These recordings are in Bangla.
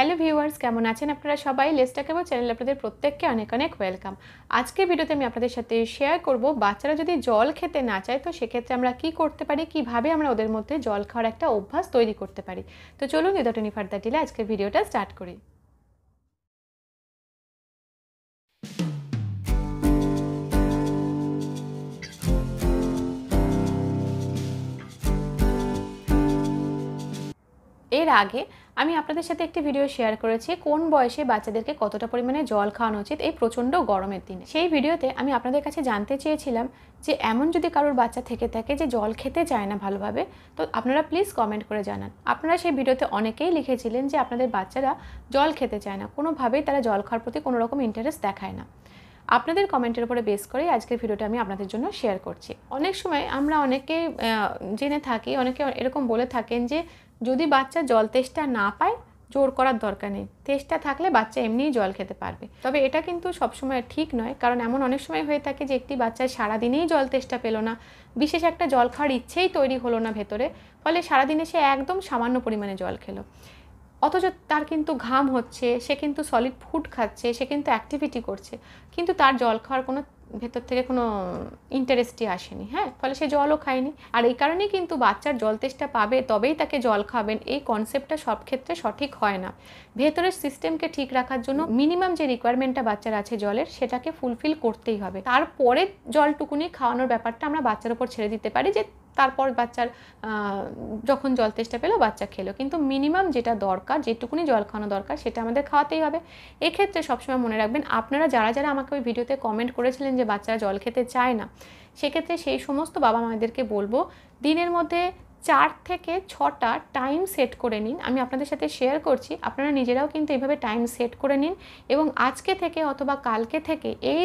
হ্যালো ভিউয়ার্স, কেমন আছেন আপনারা সবাই? লেটস কেবল চ্যানেলে আপনাদের প্রত্যেককে অনেক অনেক ওয়েলকাম। আজকের ভিডিওতে আমি আপনাদের সাথে শেয়ার করব বাচ্চারা যদি জল খেতে না চায় তো সেক্ষেত্রে আমরা কি করতে পারি, কিভাবে আমরা ওদের মধ্যে জল খাওয়ার একটা অভ্যাস তৈরি করতে পারি। তো চলুন উইদাউট এনি ফার্দার ডিলে আজকের ভিডিওটা স্টার্ট করি। এর আগে আমি আপনাদের সাথে একটি ভিডিও শেয়ার করেছি কোন বয়সে বাচ্চাদেরকে কতটা পরিমাণে জল খাওয়ানো উচিত এই প্রচণ্ড গরমের দিনে। সেই ভিডিওতে আমি আপনাদের কাছে জানতে চেয়েছিলাম যে এমন যদি কারোর বাচ্চা থেকে থাকে যে জল খেতে চায় না ভালোভাবে, তো আপনারা প্লিজ কমেন্ট করে জানান। আপনারা সেই ভিডিওতে অনেকেই লিখেছিলেন যে আপনাদের বাচ্চারা জল খেতে চায় না, কোনোভাবেই তারা জল খাওয়ার প্রতি কোনো রকম ইন্টারেস্ট দেখায় না। আপনাদের কমেন্টের উপরে বেস করেই আজকের ভিডিওটা আমি আপনাদের জন্য শেয়ার করছি। অনেক সময় আমরা অনেকেই জেনে থাকি, অনেকে এরকম বলে থাকেন যে যদি বাচ্চা জল তেষ্টা না পায় জোর করার দরকার নেই, তেষ্টা থাকলে বাচ্চা এমনিই জল খেতে পারবে। তবে এটা কিন্তু সবসময় ঠিক নয়, কারণ এমন অনেক সময় হয়ে থাকে যে একটি বাচ্চা সারাদিনেই জল তেষ্টা পেল না, বিশেষ একটা জল খাওয়ার ইচ্ছেই তৈরি হলো না ভেতরে, ফলে সারাদিনে সে একদম সামান্য পরিমাণে জল খেলো, অথচ তার কিন্তু ঘাম হচ্ছে, সে কিন্তু সলিড ফুড খাচ্ছে, সে কিন্তু অ্যাক্টিভিটি করছে, কিন্তু তার জল খাওয়ার কোনো ভেতর থেকে কোনো ইন্টারেস্টই আসেনি। ফলে সে জলও খায়নি। আর এই কারণেই কিন্তু বাচ্চার জল তেষ্টা পাবে তবেই তাকে জল খাবেন, এই কনসেপ্টটা সব ক্ষেত্রে সঠিক হয় না। ভেতরের সিস্টেমকে ঠিক রাখার জন্য মিনিমাম যে রিকোয়ারমেন্টটা বাচ্চার আছে জলের, সেটাকে ফুলফিল করতেই হবে। তারপরে জলটুকুনি খাওয়ানোর ব্যাপারটা আমরা বাচ্চার উপর ছেড়ে দিতে পারি, যে তারপর বাচ্চার যখন জল তেষ্টা পেলো বাচ্চা খেলো, কিন্তু মিনিমাম যেটা দরকার, যেটুকুনি জল খাওয়ানো দরকার সেটা আমাদের খাওয়াতেই হবে। এক্ষেত্রে সবসময় মনে রাখবেন, আপনারা যারা যারা আমাকে ওই ভিডিওতে কমেন্ট করেছিলেন যে বাচ্চারা জল খেতে চায় না, সেক্ষেত্রে সেই সমস্ত বাবা মায়েদেরকে বলবো দিনের মধ্যে 4 থেকে 6টা টাইম সেট করে নিন। আমি আপনাদের সাথে শেয়ার করছি, আপনারা নিজেরাও কিন্তু এইভাবে টাইম সেট করে নিন এবং আজকে থেকে অথবা কালকে থেকে এই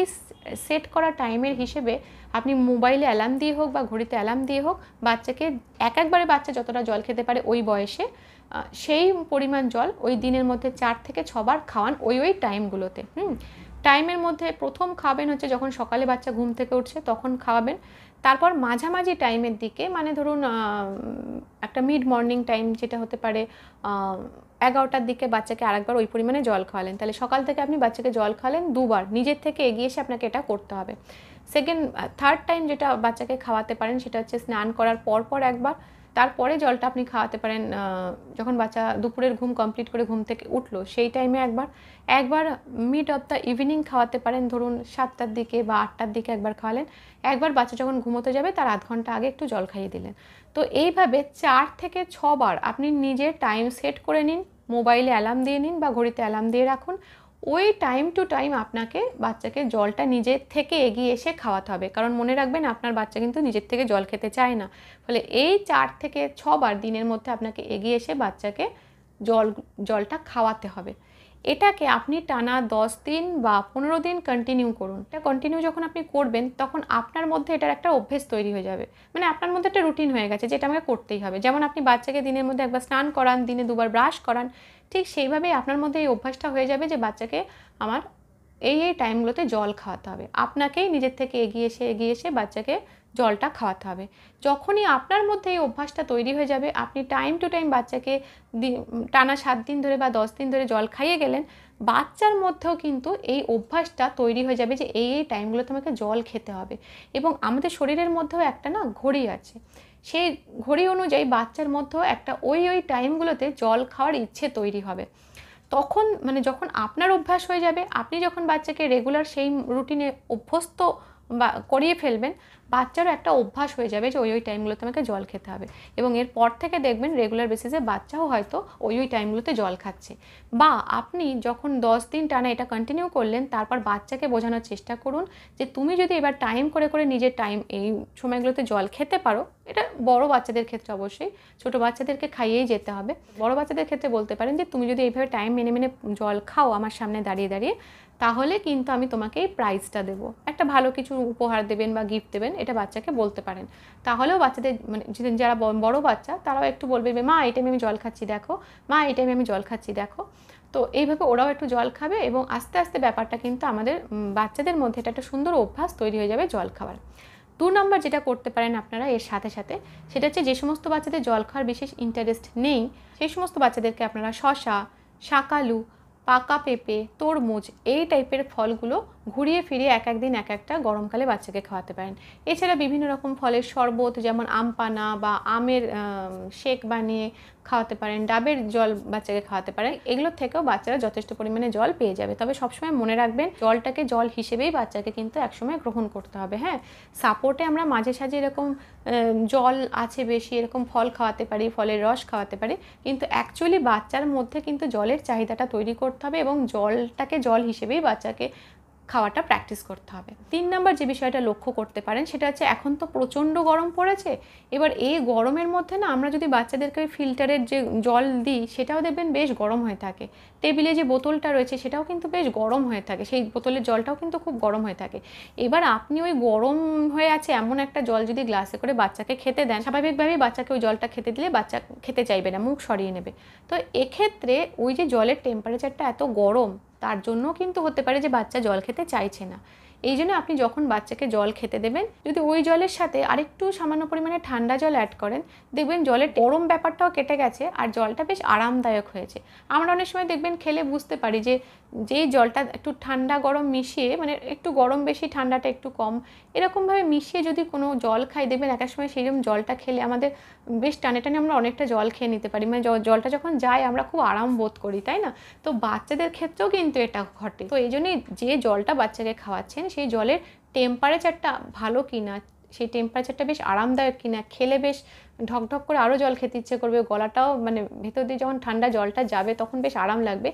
সেট করা টাইমের হিসেবে আপনি মোবাইলে অ্যালার্ম দিয়ে হোক বা ঘড়িতে অ্যালার্ম দিয়ে হোক বাচ্চাকে একবারে বাচ্চা যতটা জল খেতে পারে ওই বয়সে সেই পরিমাণ জল ওই দিনের মধ্যে 4 থেকে 6 বার খাওয়ান ওই টাইমগুলোতে। টাইমের মধ্যে প্রথম খাওয়াবেন হচ্ছে যখন সকালে বাচ্চা ঘুম থেকে উঠছে তখন খাওয়াবেন, তারপর মাঝামাঝি টাইমের দিকে, মানে ধরুন একটা মিড মর্নিং টাইম যেটা হতে পারে 11টার দিকে বাচ্চাকে আরেকবার ওই পরিমাণে জল খাওয়ালেন, তাহলে সকাল থেকে আপনি বাচ্চাকে জল খাওয়ালেন 2বার, নিজের থেকে এগিয়ে এসে আপনাকে এটা করতে হবে। থার্ড টাইম যেটা বাচ্চাকে খাওয়াতে পারেন সেটা হচ্ছে স্নান করার পর একবার, তারপরে জলটা আপনি খাওয়াতে পারেন যখন বাচ্চা দুপুরের ঘুম কমপ্লিট করে ঘুম থেকে উঠলো সেই টাইমে একবার মিড অফ দ্য ইভিনিং খাওয়াতে পারেন, ধরুন 7টার দিকে বা 8টার দিকে একবার খাওয়ালেন, একবার বাচ্চা যখন ঘুমোতে যাবে তার আধ ঘন্টা আগে একটু জল খাইয়ে দিলেন। তো এইভাবে 4 থেকে 6 বার আপনি নিজের টাইম সেট করে নিন, মোবাইলে অ্যালার্ম দিয়ে নিন বা ঘড়িতে অ্যালার্ম দিয়ে রাখুন, ওই টাইম টু টাইম আপনাকে বাচ্চাকে জলটা নিজের থেকে এগিয়ে এসে খাওয়াতে হবে। কারণ মনে রাখবেন, আপনার বাচ্চা কিন্তু নিজের থেকে জল খেতে চায় না, ফলে এই 4 থেকে 6 বার দিনের মধ্যে আপনাকে এগিয়ে এসে বাচ্চাকে জলটা খাওয়াতে হবে। এটাকে আপনি টানা 10 দিন বা 15 দিন কন্টিনিউ করুন। এটা কন্টিনিউ যখন আপনি করবেন তখন আপনার মধ্যে এটার একটা অভ্যেস তৈরি হয়ে যাবে, মানে আপনার মধ্যে একটা রুটিন হয়ে গেছে যেটা আমাকে করতেই হবে। যেমন আপনি বাচ্চাকে দিনের মধ্যে একবার স্নান করান, দিনে 2বার ব্রাশ করান, ঠিক সেইভাবেই আপনার মধ্যে এই অভ্যাসটা হয়ে যাবে যে বাচ্চাকে আমার এই টাইমগুলোতে জল খাওয়াতে হবে। আপনাকেই নিজের থেকে এগিয়ে এসে বাচ্চাকে জলটা খাওয়াতে হবে। যখনই আপনার মধ্যে এই অভ্যাসটা তৈরি হয়ে যাবে, আপনি টাইম টু টাইম বাচ্চাকে টানা 7 দিন ধরে বা 10 দিন ধরে জল খাইয়ে গেলেন, বাচ্চার মধ্যেও কিন্তু এই অভ্যাসটা তৈরি হয়ে যাবে যে এই টাইমগুলোতে আমাকে জল খেতে হবে। এবং আমাদের শরীরের মধ্যেও একটা ঘড়ি আছে, সেই ঘড়ি অনুযায়ী বাচ্চার মধ্যেও একটা ওই টাইমগুলোতে জল খাওয়ার ইচ্ছে তৈরি হবে। তখন মানে যখন আপনার অভ্যাস হয়ে যাবে, আপনি যখন বাচ্চাকে রেগুলার সেই রুটিনে অভ্যস্ত বা করিয়ে ফেলবেন, বাচ্চারও একটা অভ্যাস হয়ে যাবে যে ওই টাইমগুলোতে আমাকে জল খেতে হবে। এবং এরপর থেকে দেখবেন রেগুলার বেসিসে বাচ্চাও হয়তো ওই টাইমগুলোতে জল খাচ্ছে। বা আপনি যখন 10 দিন টানা এটা কন্টিনিউ করলেন, তারপর বাচ্চাকে বোঝানোর চেষ্টা করুন যে তুমি যদি এবার টাইম করে নিজের টাইম এই সময়গুলোতে জল খেতে পারো, এটা বড় বাচ্চাদের ক্ষেত্রে অবশ্যই, ছোট বাচ্চাদেরকে খাইয়েই যেতে হবে। বড় বাচ্চাদের ক্ষেত্রে বলতে পারেন যে তুমি যদি এইভাবে টাইম মেনে জল খাও আমার সামনে দাঁড়িয়ে, তাহলে কিন্তু আমি তোমাকে এই প্রাইজটা দেবো, একটা ভালো কিছু উপহার দেবেন বা গিফট দেবেন, এটা বাচ্চাকে বলতে পারেন। তাহলেও বাচ্চাদের মানে যারা বড় বাচ্চা তারাও একটু বলবে মা এই টাইমে আমি জল খাচ্ছি দেখো, মা এই টাইমে আমি জল খাচ্ছি দেখো। তো এইভাবে ওরাও একটু জল খাবে এবং আস্তে আস্তে ব্যাপারটা কিন্তু আমাদের বাচ্চাদের মধ্যে এটা একটা সুন্দর অভ্যাস তৈরি হয়ে যাবে জল খাওয়ার। 2 নম্বর যেটা করতে পারেন আপনারা এর সাথে সেটা হচ্ছে যে সমস্ত বাচ্চাদের জল খাওয়ার বিশেষ ইন্টারেস্ট নেই, সেই সমস্ত বাচ্চাদেরকে আপনারা শসা, শাকালু, পাকা পেঁপে, তরমুজ এই টাইপের ফলগুলো ঘুরিয়ে ফিরিয়ে এক এক দিন এক একটা গরমকালে বাচ্চাকে খাওয়াতে পারেন। এছাড়া বিভিন্ন রকম ফলের শরবত, যেমন আম পানা বা আমের শেক বানিয়ে খাওয়াতে পারেন, ডাবের জল বাচ্চাকে খাওয়াতে পারেন। এগুলোর থেকেও বাচ্চারা যথেষ্ট পরিমাণে জল পেয়ে যাবে। তবে সবসময় মনে রাখবেন, জলটাকে জল হিসেবেই বাচ্চাকে কিন্তু একসময় গ্রহণ করতে হবে। হ্যাঁ, সাপোর্টে আমরা মাঝে সাঝে এরকম জল আছে বেশি এরকম ফল খাওয়াতে পারি, ফলের রস খাওয়াতে পারি, কিন্তু অ্যাকচুয়ালি বাচ্চার মধ্যে কিন্তু জলের চাহিদাটা তৈরি করতে হবে এবং জলটাকে জল হিসেবেই বাচ্চাকে খাওয়াটা প্র্যাকটিস করতে হবে। 3 নম্বর যে বিষয়টা লক্ষ্য করতে পারেন সেটা হচ্ছে, এখন তো প্রচণ্ড গরম পড়েছে। এবার এই গরমের মধ্যে না আমরা যদি বাচ্চাদেরকে ফিল্টারের যে জল দিই সেটাও দেখবেন বেশ গরম হয়ে থাকে। টেবিলে যে বোতলটা রয়েছে সেটাও কিন্তু বেশ গরম হয়ে থাকে, সেই বোতলের জলটাও কিন্তু খুব গরম হয়ে থাকে। এবার আপনি ওই গরম হয়ে আছে এমন একটা জল যদি গ্লাসে করে বাচ্চাকে খেতে দেন, স্বাভাবিকভাবেই বাচ্চাকে ওই জলটা খেতে দিলে বাচ্চা খেতে চাইবে না, মুখ সরিয়ে নেবে। তো এক্ষেত্রে ওই যে জলের টেম্পারেচারটা এত গরম, তার জন্য কিন্তু হতে পারে যে বাচ্চা জল খেতে চাইছে না। এই জন্য আপনি যখন বাচ্চাকে জল খেতে দেবেন, যদি ওই জলের সাথে আরেকটু সামান্য পরিমাণে ঠান্ডা জল অ্যাড করেন, দেখবেন জলের গরম ব্যাপারটাও কেটে গেছে আর জলটা বেশ আরামদায়ক হয়েছে। আমরা অনেক সময় দেখবেন খেলে বুঝতে পারি যে যেই জলটা একটু ঠান্ডা গরম মিশিয়ে, মানে একটু গরম বেশি ঠান্ডাটা একটু কম এরকমভাবে মিশিয়ে যদি কোনো জল খাই, দেখবেন এক এক সময় সেইরকম জলটা খেলে আমাদের বেশ টানে টানে আমরা অনেকটা জল খেয়ে নিতে পারি। মানে জলটা যখন যায় আমরা খুব আরাম বোধ করি, তাই না? তো বাচ্চাদের ক্ষেত্রেও কিন্তু এটা ঘটে। তো এই জন্যই যে জলটা বাচ্চাকে খাওয়াচ্ছেন সেই জলের টেম্পারেচারটা ভালো কিনা, সেই টেম্পারেচারটা বেশ আরামদায়ক কিনা, খেলে বেশ ঢকঢক করে আরও জল খেতে ইচ্ছে করবে, গলাটাও মানে ভেতর দিয়ে যখন ঠান্ডা জলটা যাবে তখন বেশ আরাম লাগবে।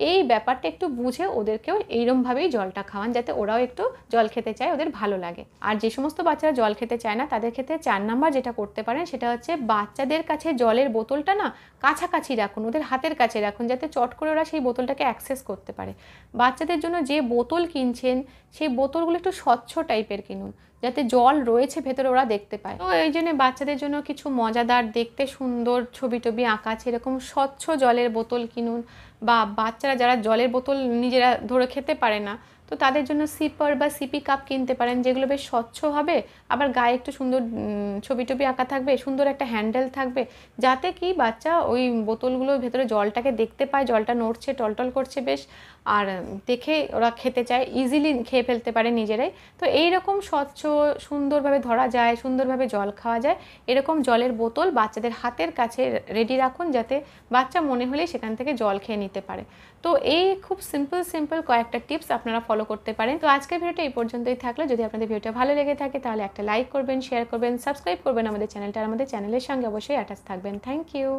এই ব্যাপারটা একটু বুঝে ওদেরকেও এইরমভাবেই জলটা খাওয়ান, যাতে ওরাও একটু জল খেতে চায়, ওদের ভালো লাগে। আর যে সমস্ত বাচ্চারা জল খেতে চায় না তাদের ক্ষেত্রে 4 নাম্বার যেটা করতে পারেন সেটা হচ্ছে, বাচ্চাদের কাছে জলের বোতলটা না কাছাকাছি রাখুন, ওদের হাতের কাছে রাখুন, যাতে চট করে ওরা সেই বোতলটাকে অ্যাক্সেস করতে পারে। বাচ্চাদের জন্য যে বোতল কিনছেন সেই বোতলগুলো একটু স্বচ্ছ টাইপের কিনুন, যাতে জল রয়েছে ভেতরে ওরা দেখতে পায়। তো এই জন্য বাচ্চাদের জন্য কিছু মজাদার, দেখতে সুন্দর ছবি টবি আঁকা আছে এরকম স্বচ্ছ জলের বোতল কিনুন। বা বাচ্চারা যারা জলের বোতল নিজেরা ধরে খেতে পারে না, তো তাদের জন্য সিপার বা সিপি কাপ কিনতে পারেন, যেগুলো বেশ স্বচ্ছ হবে, আবার গায়ে একটু সুন্দর ছবি টবি আঁকা থাকবে, সুন্দর একটা হ্যান্ডেল থাকবে, যাতে কি বাচ্চা ওই বোতলগুলোর ভেতরে জলটাকে দেখতে পায়, জলটা নড়ছে টলটল করছে বেশ, আর দেখে ওরা খেতে চায়, ইজিলি খেয়ে ফেলতে পারে নিজেরাই। তো এই রকম স্বচ্ছ সুন্দরভাবে ধরা যায়, সুন্দরভাবে জল খাওয়া যায় এরকম জলের বোতল বাচ্চাদের হাতের কাছে রেডি রাখুন, যাতে বাচ্চা মনে হলেই সেখান থেকে জল খেয়ে নিতে পারে। তো এই খুব সিম্পল কয়েকটা টিপস আপনারা ফলো করতে পারেন। তো আজকের ভিডিওটা এই পর্যন্তই থাকলো। যদি আপনাদের ভিডিওটা ভালো লেগে থাকে তাহলে একটা লাইক করবেন, শেয়ার করবেন, সাবস্ক্রাইব করবেন আমাদের চ্যানেলটা, আর আমাদের চ্যানেলের সঙ্গে অবশ্যই অ্যাটাচ থাকবেন। Thank you.